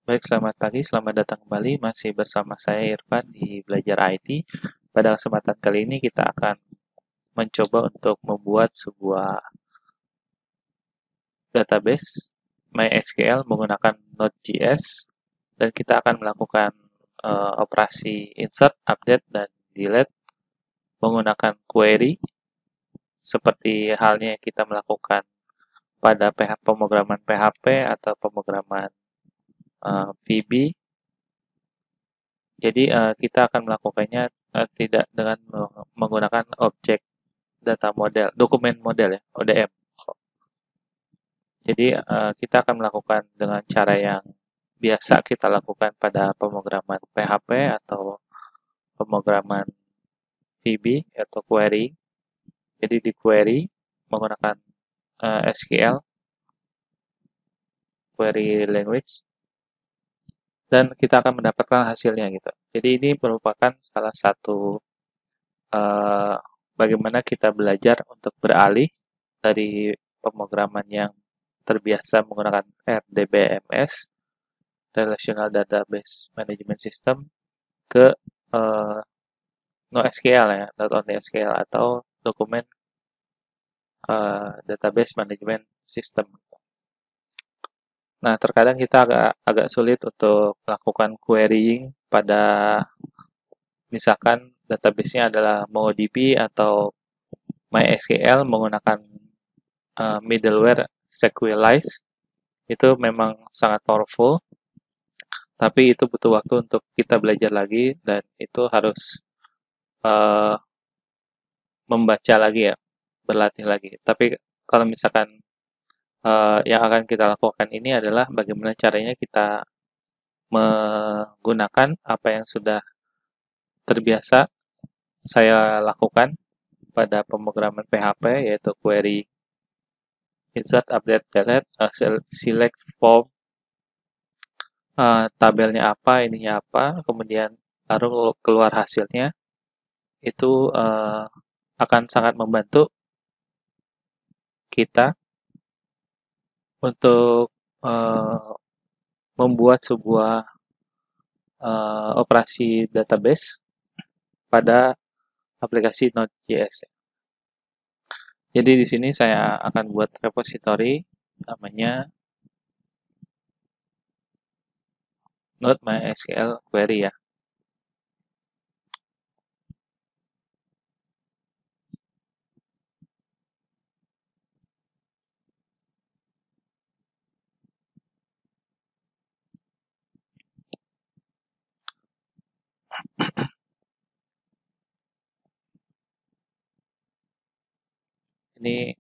Baik, selamat pagi, selamat datang kembali. Masih bersama saya Irfan di Belajar IT. Pada kesempatan kali ini kita akan mencoba untuk membuat sebuah database MySQL menggunakan Node.js dan kita akan melakukan operasi insert, update, dan delete menggunakan query seperti halnya yang kita melakukan pada pemrograman PHP atau pemrograman VB. Jadi kita akan melakukannya tidak dengan menggunakan objek data model, dokumen model ya, ODM. Jadi kita akan melakukan dengan cara yang biasa kita lakukan pada pemrograman PHP atau pemrograman VB atau query. Jadi di query menggunakan SQL, query language, dan kita akan mendapatkan hasilnya gitu. Jadi ini merupakan salah satu uh, bagaimana kita belajar untuk beralih dari pemrograman yang terbiasa menggunakan RDBMS, Relational Database Management System, ke uh, NoSQL ya, not only SQL atau dokumen Database Management System. Nah, terkadang kita agak sulit untuk melakukan querying pada misalkan database-nya adalah MongoDB atau MySQL menggunakan middleware Sequelize. Itu memang sangat powerful, tapi itu butuh waktu untuk kita belajar lagi dan itu harus uh, membaca lagi ya, berlatih lagi. Tapi kalau misalkan yang akan kita lakukan ini adalah bagaimana caranya kita menggunakan apa yang sudah terbiasa saya lakukan pada pemrograman PHP, yaitu query insert, update, delete, select form, tabelnya apa, ininya apa, kemudian baru keluar hasilnya. Itu akan sangat membantu kita untuk membuat sebuah operasi database pada aplikasi Node.js. Jadi di sini saya akan buat repository namanya Node MySQL Query ya. Ini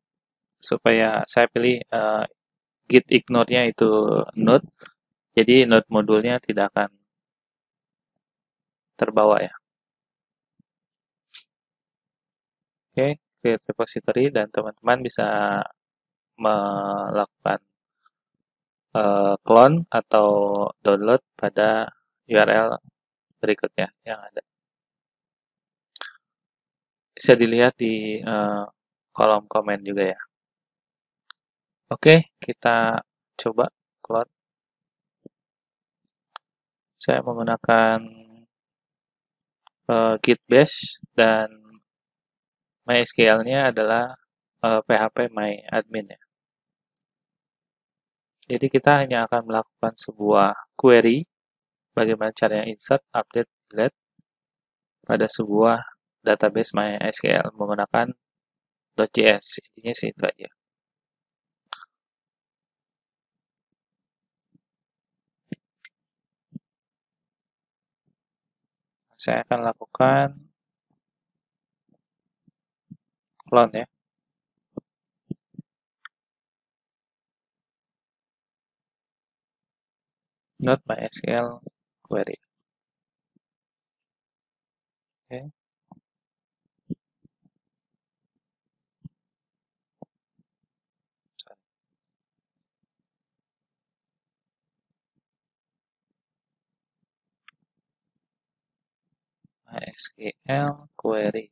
supaya saya pilih git ignore-nya itu Node, jadi Node modulnya tidak akan terbawa ya. Oke, create repository dan teman-teman bisa melakukan clone atau download pada URL berikutnya yang ada. Bisa dilihat di kolom komen juga ya. Oke, kita coba clone. Saya menggunakan git bash dan MySQL-nya adalah PHP myadmin ya. Jadi kita hanya akan melakukan sebuah query bagaimana caranya insert, update, delete pada sebuah database MySQL menggunakan .js. Intinya sih itu aja. Saya akan lakukan clone ya. Not MySQL query. Oke. MySQL query.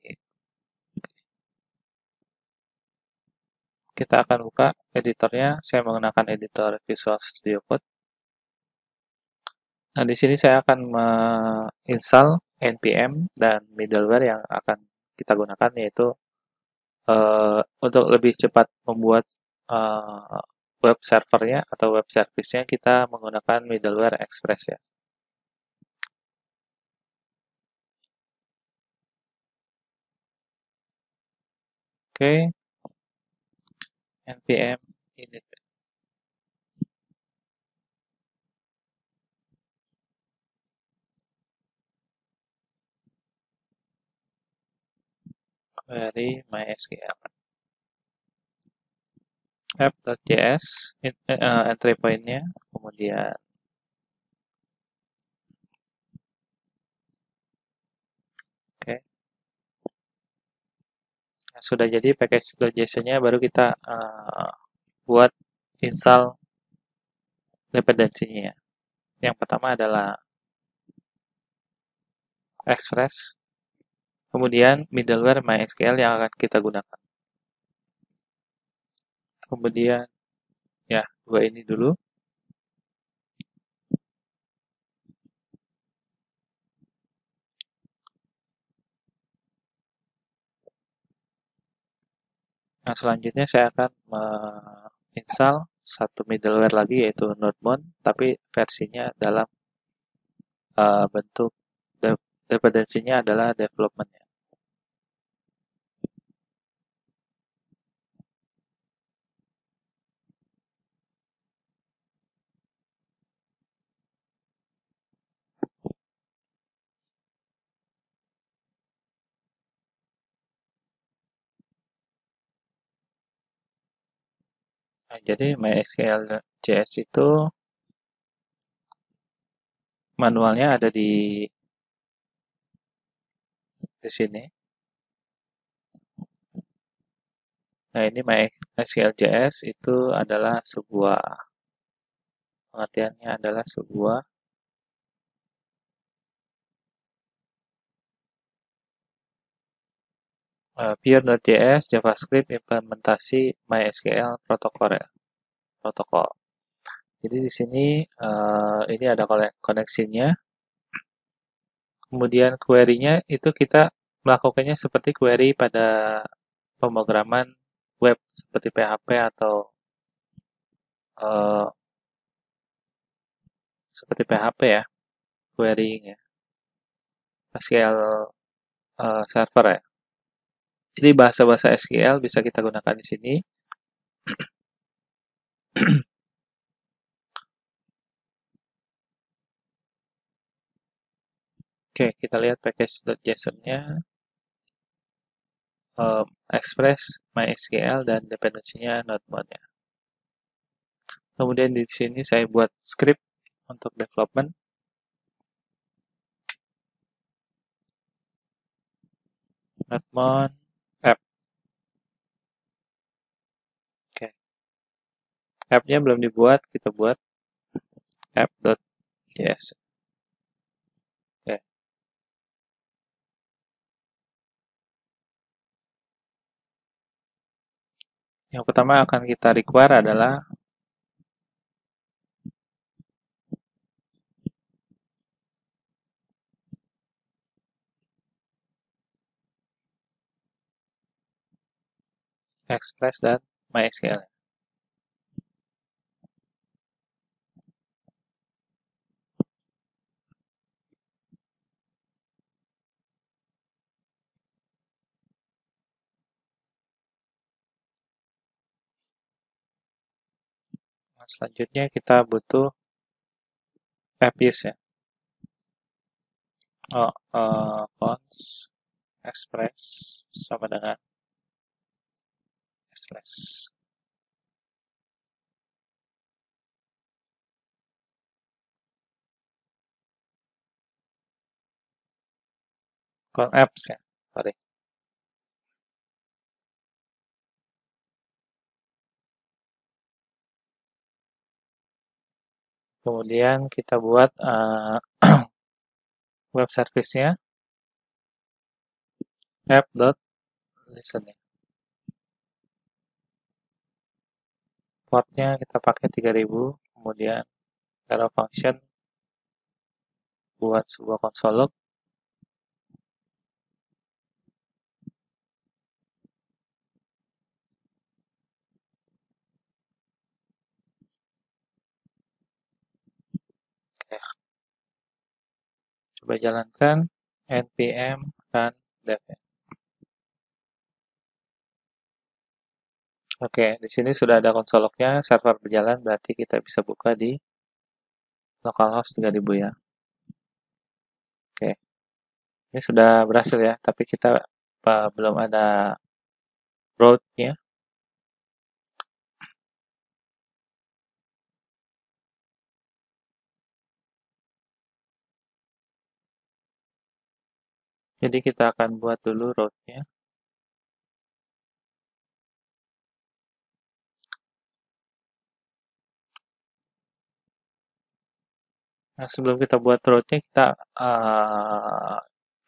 Kita akan buka editornya. Saya menggunakan editor Visual Studio Code. Nah, di sini saya akan menginstal npm dan middleware yang akan kita gunakan, yaitu untuk lebih cepat membuat uh, web servernya atau web service-nya, kita menggunakan middleware Express ya. Oke, npm init query MySQL app.js entry point-nya, kemudian oke. Nah, sudah jadi package.json-nya, baru kita buat install dependensinya. Yang pertama adalah Express, kemudian middleware MySQL yang akan kita gunakan. Kemudian ya, dua ini dulu. Nah, selanjutnya saya akan menginstal satu middleware lagi, yaitu Nodemon, tapi versinya dalam bentuk dependensinya adalah development. Nah, jadi MySQL.js itu manualnya ada di sini. Nah, ini MySQL.js itu adalah sebuah, pengertiannya adalah sebuah Pure.js JavaScript implementasi MySQL protokol. Jadi di sini ini ada koneksinya. Kemudian query-nya itu kita melakukannya seperti query pada pemrograman web seperti PHP atau uh, seperti PHP ya, querying ya, SQL server ya. Jadi bahasa-bahasa SQL bisa kita gunakan di sini. Oke, kita lihat package.json-nya, Express, MySQL, dan dependensinya Node-Mode-nya. Kemudian di sini saya buat script untuk development. Node-Mode app. Oke, app-nya belum dibuat, kita buat app.js. Oke. Yang pertama akan kita require adalah Express dan MySQL. Nah, selanjutnya kita butuh app use ya. Cons Express sama dengan Express. Call apps ya, sorry. Kemudian kita buat web service-nya app.listen. Portnya kita pakai 3000, kemudian arrow function buat sebuah konsol log. Oke, coba jalankan npm run dev. Oke, di sini sudah ada konsol lognya, server berjalan, berarti kita bisa buka di localhost 3000 ya. Oke, ini sudah berhasil ya, tapi kita belum ada root-nya. Jadi kita akan buat dulu root-nya. Nah, sebelum kita buat root-nya, kita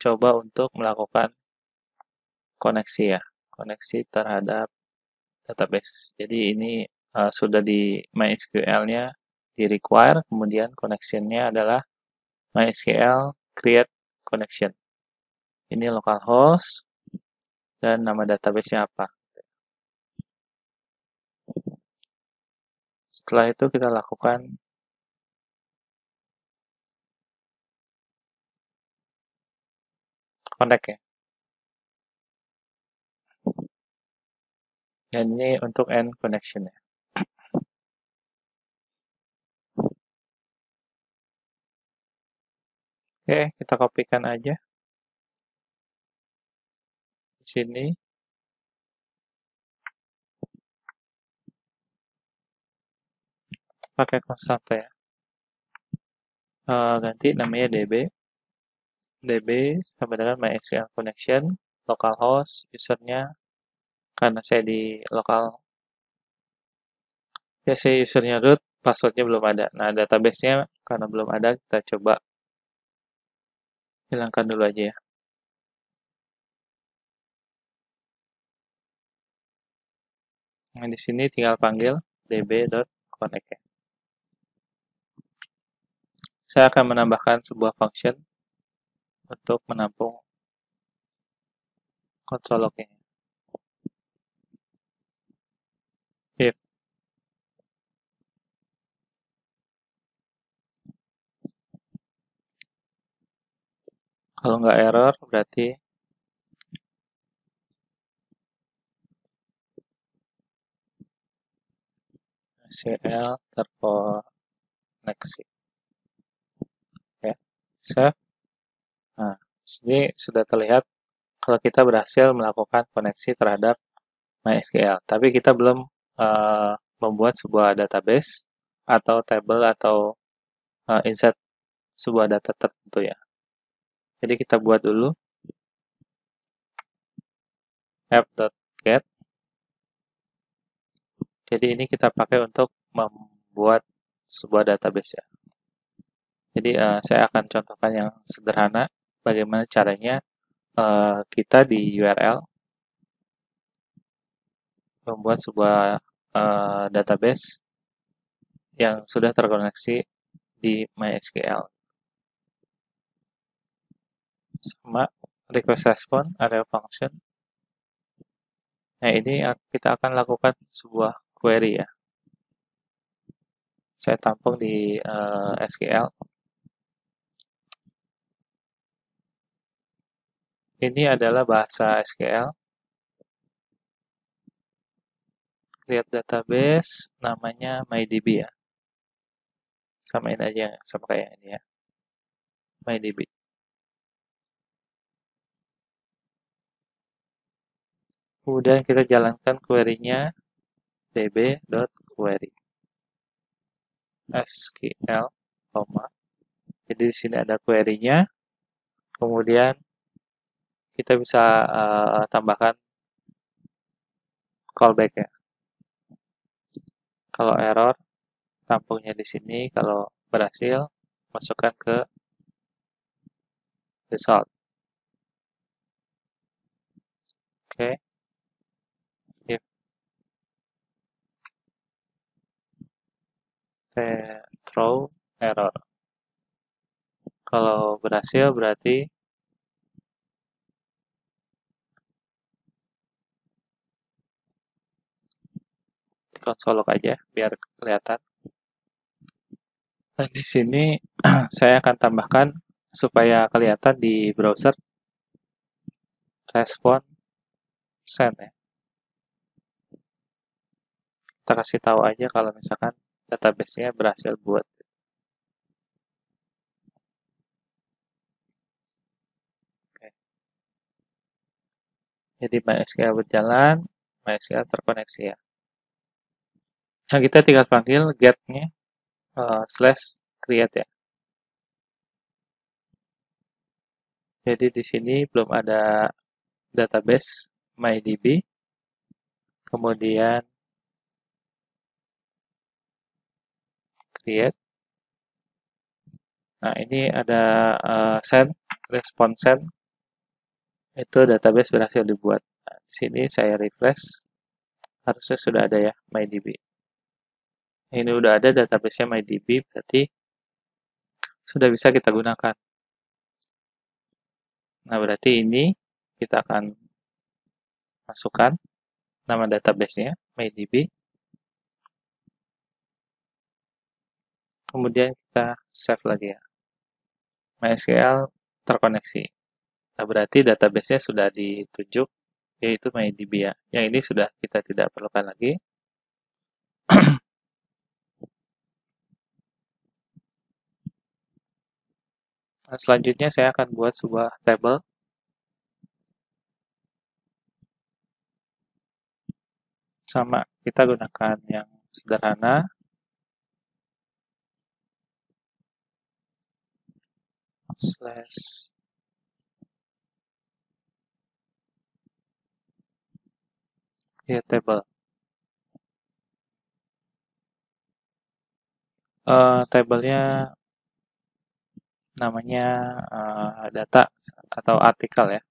coba untuk melakukan koneksi ya, koneksi terhadap database. Jadi ini sudah di MySQL-nya di require, kemudian connection-nya adalah MySQL create connection. Ini localhost dan nama database-nya apa. Setelah itu kita lakukan connect ya. Dan ini untuk end connection ya. Oke, kita kopikan aja di sini. Pakai konstanta ya. Ganti namanya db sama dengan MySQL connection, localhost, usernya karena saya di lokal, ya saya usernya root, passwordnya belum ada. Nah, database-nya karena belum ada, kita coba hilangkan dulu aja ya. Nah, di sini tinggal panggil db.connect ya. Saya akan menambahkan sebuah function untuk menampung konsol lognya. If kalau nggak error, berarti SQL terkoneksi. Ya, save. Nah, sini sudah terlihat kalau kita berhasil melakukan koneksi terhadap MySQL. Tapi kita belum membuat sebuah database atau table atau insert sebuah data tertentu ya. Jadi kita buat dulu app.get. Jadi ini kita pakai untuk membuat sebuah database ya. Jadi saya akan contohkan yang sederhana bagaimana caranya kita di URL membuat sebuah database yang sudah terkoneksi di MySQL. Sama request response area function. Nah, ini kita akan lakukan sebuah query ya. Saya tampung di SQL. Ini adalah bahasa SQL. Lihat database, namanya MyDB ya. Samain aja, sama kayak ini ya. MyDB. Kemudian kita jalankan query-nya db.query. SQL, jadi di sini ada query-nya. Kemudian kita bisa tambahkan callback ya. Kalau error, tampungnya di sini. Kalau berhasil, masukkan ke result. Oke. If throw error. Kalau berhasil berarti konsol log aja biar kelihatan. Dan di sini saya akan tambahkan supaya kelihatan di browser respon send ya. Kita kasih tahu aja kalau misalkan database-nya berhasil buat. Oke. Jadi MySQL berjalan, MySQL terkoneksi ya. Nah, kita tinggal panggil get-nya slash create ya. Jadi di sini belum ada database MyDB, kemudian create. Nah, ini ada send, response send, itu database berhasil dibuat. Nah, di sini saya refresh, harusnya sudah ada ya MyDB. Ini udah ada database-nya MyDB, berarti sudah bisa kita gunakan. Nah, berarti ini kita akan masukkan nama database-nya, MyDB. Kemudian kita save lagi ya. MySQL terkoneksi. Nah, berarti database-nya sudah ditunjuk, yaitu MyDB ya. Yang ini sudah kita tidak perlukan lagi. Nah, selanjutnya saya akan buat sebuah table. Sama, kita gunakan yang sederhana. Slash create table. Tabelnya namanya data atau artikel ya.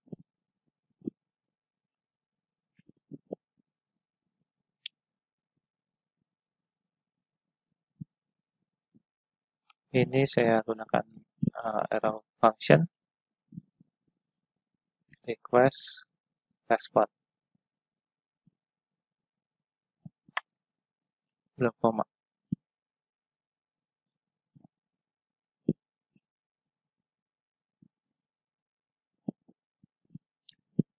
Ini saya gunakan arrow function request respond. Belum koma.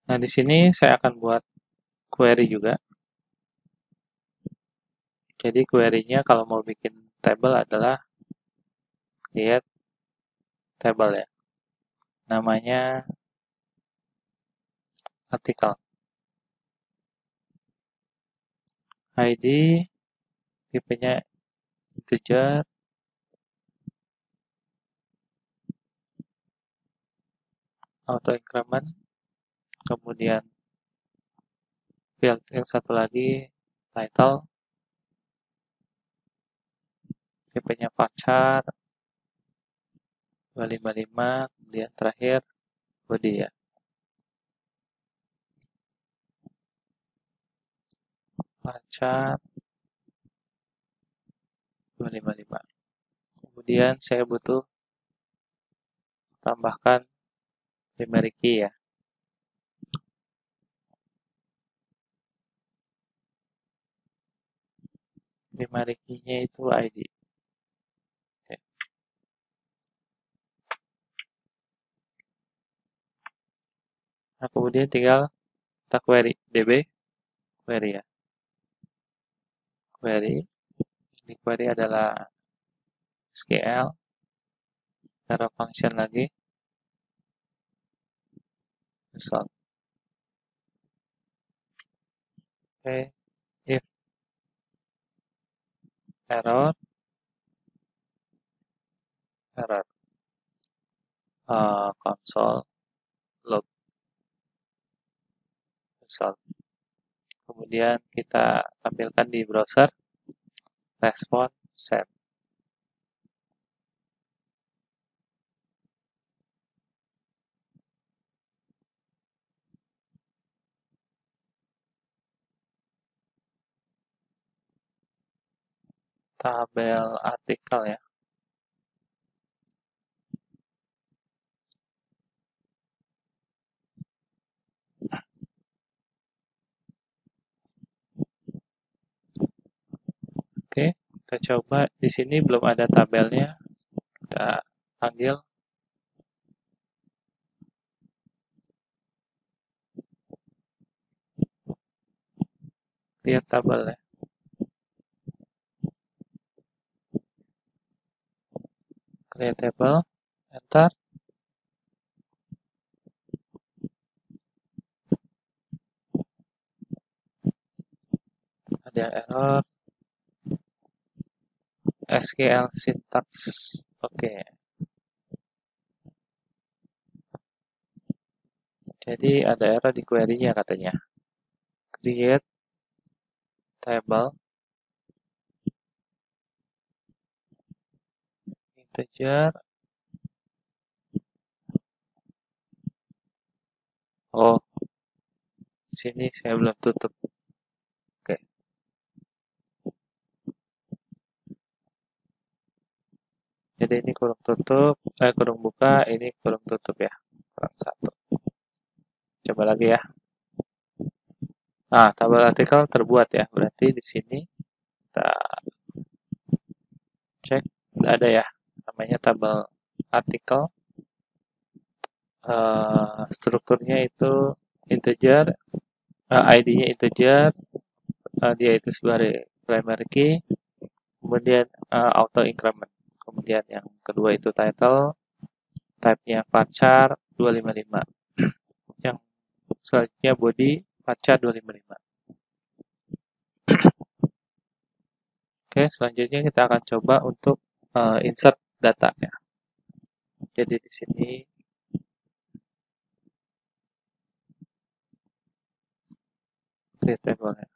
Nah, di sini saya akan buat query juga. Jadi query-nya kalau mau bikin table adalah create table ya. Namanya artikel. ID tipenya integer, auto increment, kemudian field yang satu lagi title, tipenya varchar 255, kemudian terakhir body ya. Varchar 255. Kemudian saya butuh tambahkan primary key ya. Primary key-nya itu ID. Oke. Nah, kemudian tinggal kita query db query ya. Query. Ini query adalah SQL. Arrow function lagi. Result. Oke. If error console log result. Kemudian kita tampilkan di browser respon send. Tabel artikel ya. Kita coba, di sini belum ada tabelnya. Kita panggil. Lihat tabelnya. Create table. Enter. Ada error. SQL syntax. Oke. Jadi ada error di query-nya katanya. Create table integer. Oh, sini saya belum tutup. Oke. Jadi ini kurung tutup, kurung buka, ini kurung tutup ya. Kurang satu. Coba lagi ya. Nah, tabel artikel terbuat ya. Berarti di sini kita cek, udah ada ya. Namanya tabel artikel. Strukturnya itu integer, ID-nya integer, dia itu sebagai primary key, kemudian auto increment. Kemudian yang kedua itu title, type-nya varchar 255. Yang selanjutnya body varchar 255. Oke, selanjutnya kita akan coba untuk insert data ya. Jadi di sini create table ya.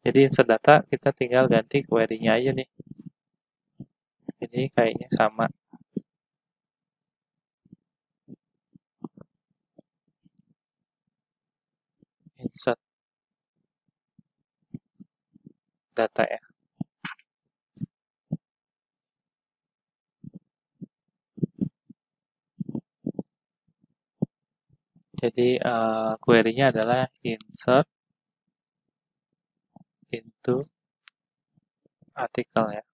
Jadi insert data kita tinggal ganti query-nya aja nih. Ini kayaknya sama. Insert data ya. Jadi query-nya adalah insert into artikel ya.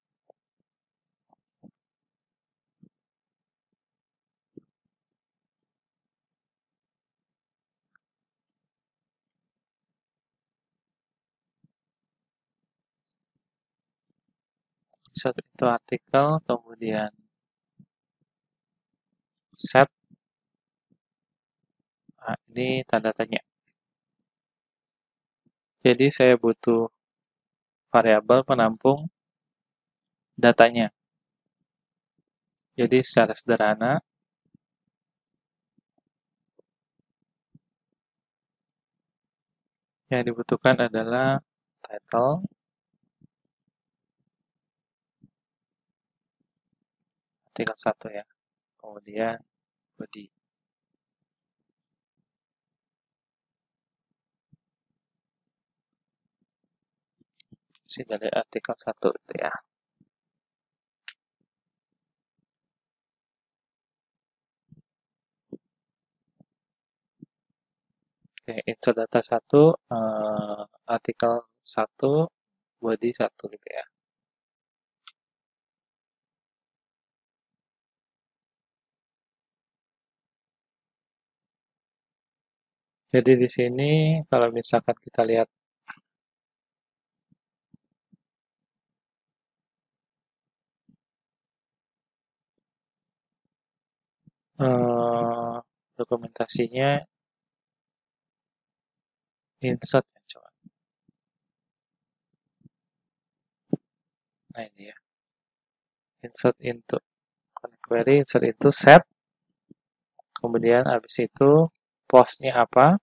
Insert into artikel, kemudian set. Nah, ini tanda tanya. Jadi saya butuh variabel penampung datanya. Jadi secara sederhana, yang dibutuhkan adalah title, artikel 1 ya, kemudian body. Sini dari artikel 1 itu ya. Oke, insert data 1, artikel 1, body 1 gitu ya. Jadi di sini kalau misalkan kita lihat dokumentasinya insert ya, coba. Nah ini ya. Insert into query, insert into set. Kemudian habis itu postnya apa?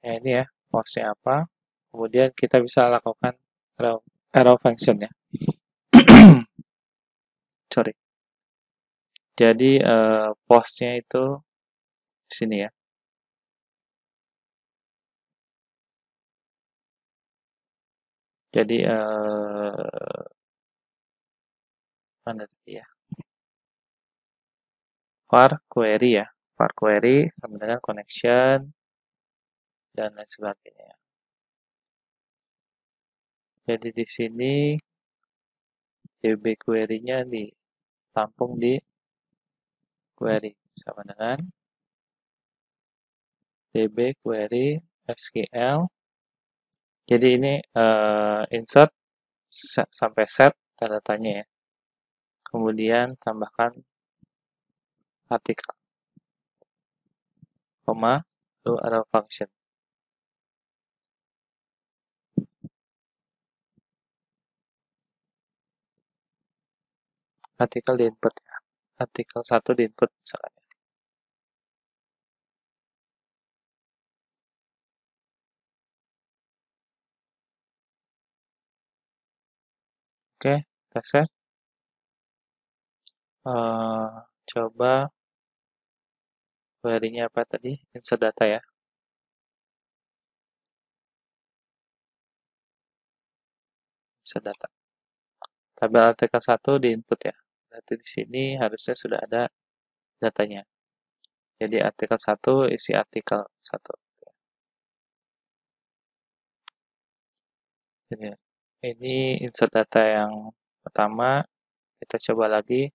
Ya ini ya, postnya apa? Kemudian kita bisa lakukan arrow function ya. Sorry. Jadi postnya itu di sini ya. Jadi mana tadi ya? Var query ya. var query sama dengan connection dan lain sebagainya. Jadi di sini DB query-nya ditampung di query sama dengan DB query SQL. Jadi ini insert sampai set tanda tanya ya. Kemudian tambahkan artikel, koma, lalu ada function. Artikel di input ya. Artikel 1 di input misalnya. Oke, kita set. Coba query-nya apa tadi? Insert data ya. Insert data. Tabel artikel 1 di input ya. Berarti di sini harusnya sudah ada datanya. Jadi artikel 1 isi artikel 1. Jadi, ini insert data yang pertama. Kita coba lagi.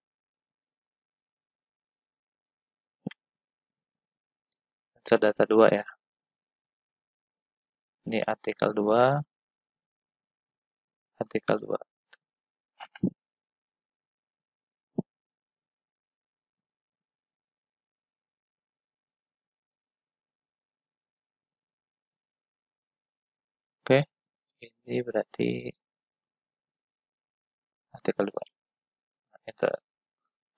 Insert data 2 ya. Ini artikel 2. Artikel 2. Oke, ini berarti artikel 2. Itu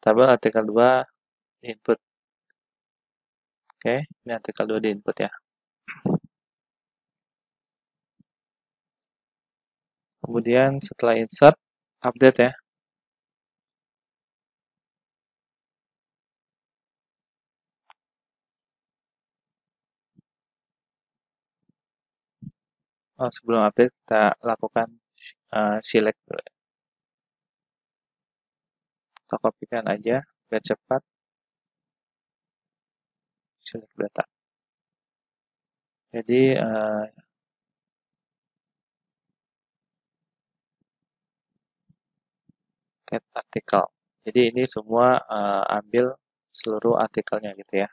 tabel artikel 2 input. Oke, ini artikel 2 di input ya. Kemudian setelah insert, update ya. Sebelum update kita lakukan select dulu. Kita kopikan aja biar cepat. Select data. Jadi get artikel. Jadi ini semua ambil seluruh artikelnya gitu ya.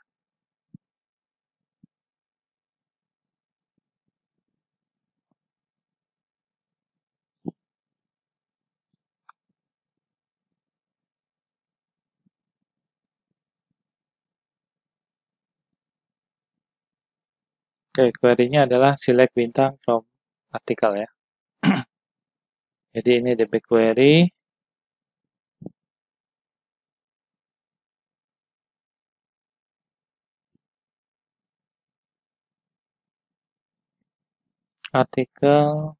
Oke, query-nya adalah select bintang from artikel ya. Jadi ini DB query. Artikel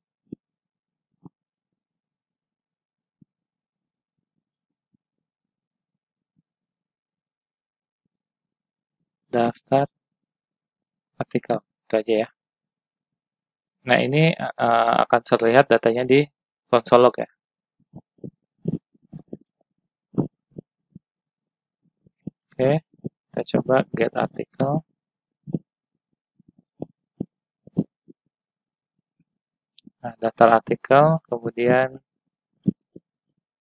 daftar artikel itu aja ya. Nah ini akan terlihat datanya di konsol log ya. Oke, kita coba get artikel. Nah, daftar artikel, kemudian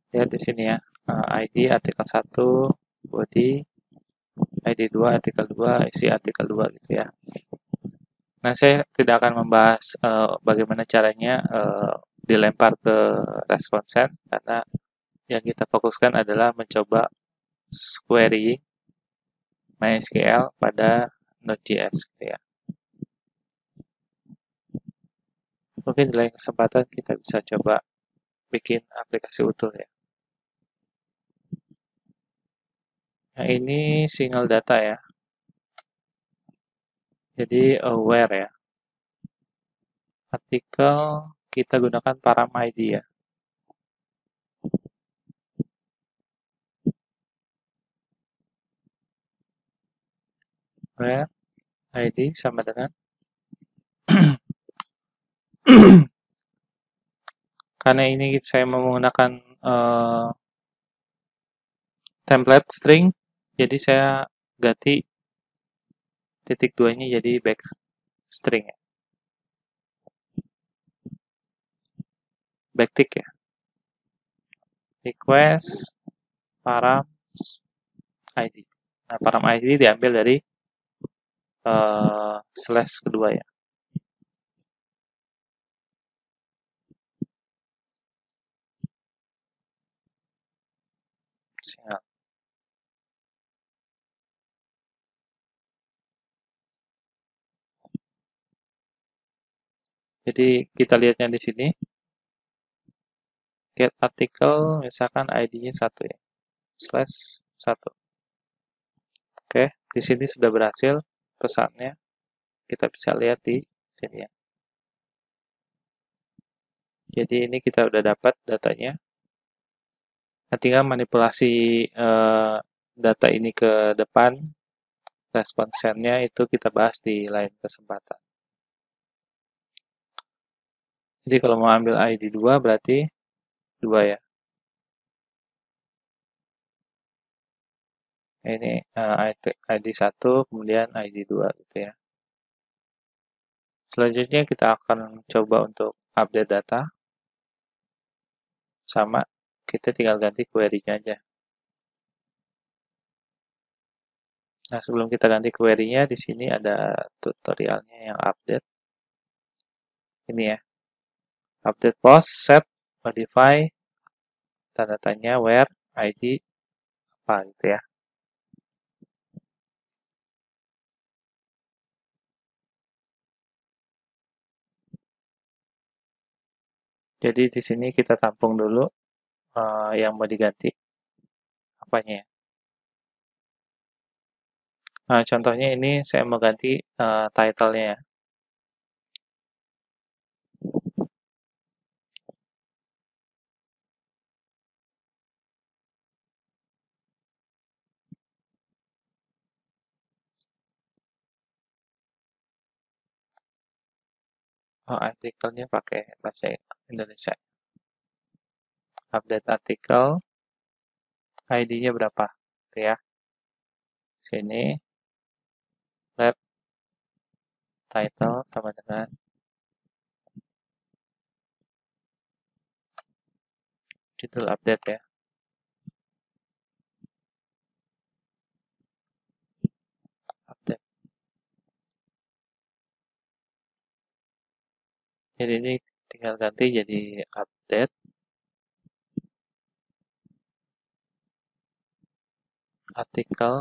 lihat di sini ya, ID artikel 1, body, ID 2, artikel 2, isi artikel 2 gitu ya. Nah, saya tidak akan membahas bagaimana caranya dilempar ke responsen, karena yang kita fokuskan adalah mencoba query MySQL pada Node.js gitu ya. Mungkin di lain kesempatan kita bisa coba bikin aplikasi utuh ya. Nah, ini single data ya. Jadi aware ya. Artikel kita gunakan param ID ya. Where ID sama dengan karena ini saya menggunakan template string, jadi saya ganti titik 2-nya jadi backstring ya. Backtick ya. Request params ID. Nah, param ID diambil dari slash kedua ya. Siap. Jadi kita lihatnya di sini, get artikel misalkan ID-nya 1 ya, slash 1. Oke, di sini sudah berhasil pesannya. Kita bisa lihat di sini ya. Jadi ini kita udah dapat datanya. Nah, tinggal manipulasi data ini ke depan, respon send-nya itu kita bahas di lain kesempatan. Jadi kalau mau ambil ID 2 berarti 2 ya. Ini ID 1, kemudian ID 2 gitu ya. Selanjutnya kita akan coba untuk update data. Sama, kita tinggal ganti query-nya aja. Nah, sebelum kita ganti query-nya, di sini ada tutorialnya yang update. Ini ya. Update post, set, modify, tanda tanya, where, ID, apa gitu ya. Jadi di sini kita tampung dulu yang mau diganti apanya ya. Nah, contohnya ini saya mau ganti title-nya ya. Oh, artikelnya pakai bahasa Indonesia. Update artikel, ID-nya berapa? Gitu ya. Sini, let title sama dengan judul update ya. Update. Jadi ini tinggal ganti jadi update artikel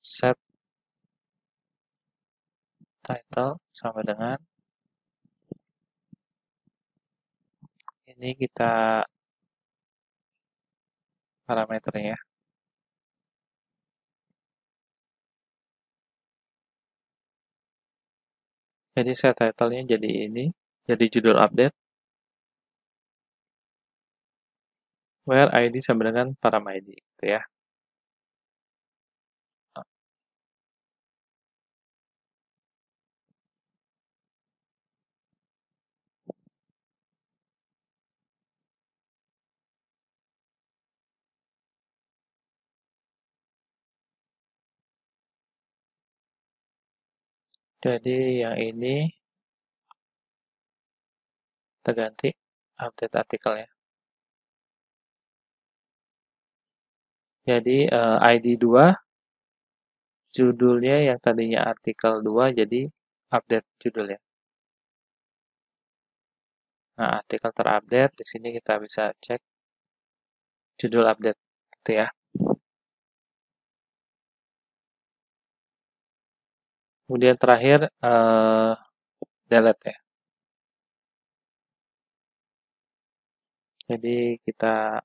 set title sama dengan ini kita parameternya. Jadi set title-nya jadi ini, jadi judul update where ID sama dengan param ID gitu ya. Jadi yang ini kita ganti update artikelnya. Jadi ID 2 judulnya yang tadinya artikel 2 jadi update judul ya. Nah, artikel terupdate di sini kita bisa cek judul update gitu ya. Kemudian terakhir delete ya. Jadi kita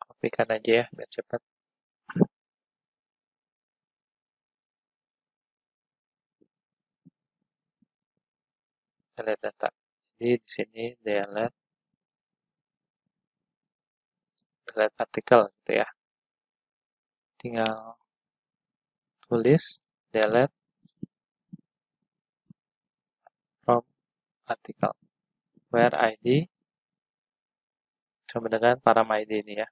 kopikan aja ya biar cepat. Delete data. Jadi di sini delete artikel gitu ya. Tinggal tulis delete from artikel where ID sama dengan param ID ini ya.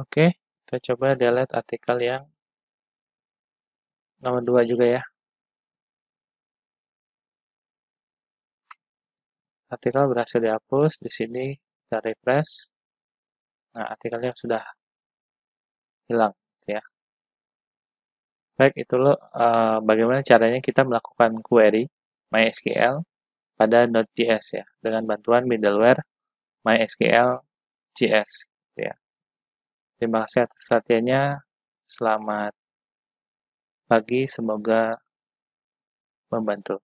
Oke, kita coba delete artikel yang nomor 2 juga ya. Artikel berhasil dihapus, di sini kita refresh. Nah, artikelnya sudah hilang ya. Baik, itu loh bagaimana caranya kita melakukan query MySQL pada Node.js ya, dengan bantuan middleware MySQL JS ya. Terima kasih atas perhatiannya. Selamat pagi, semoga membantu.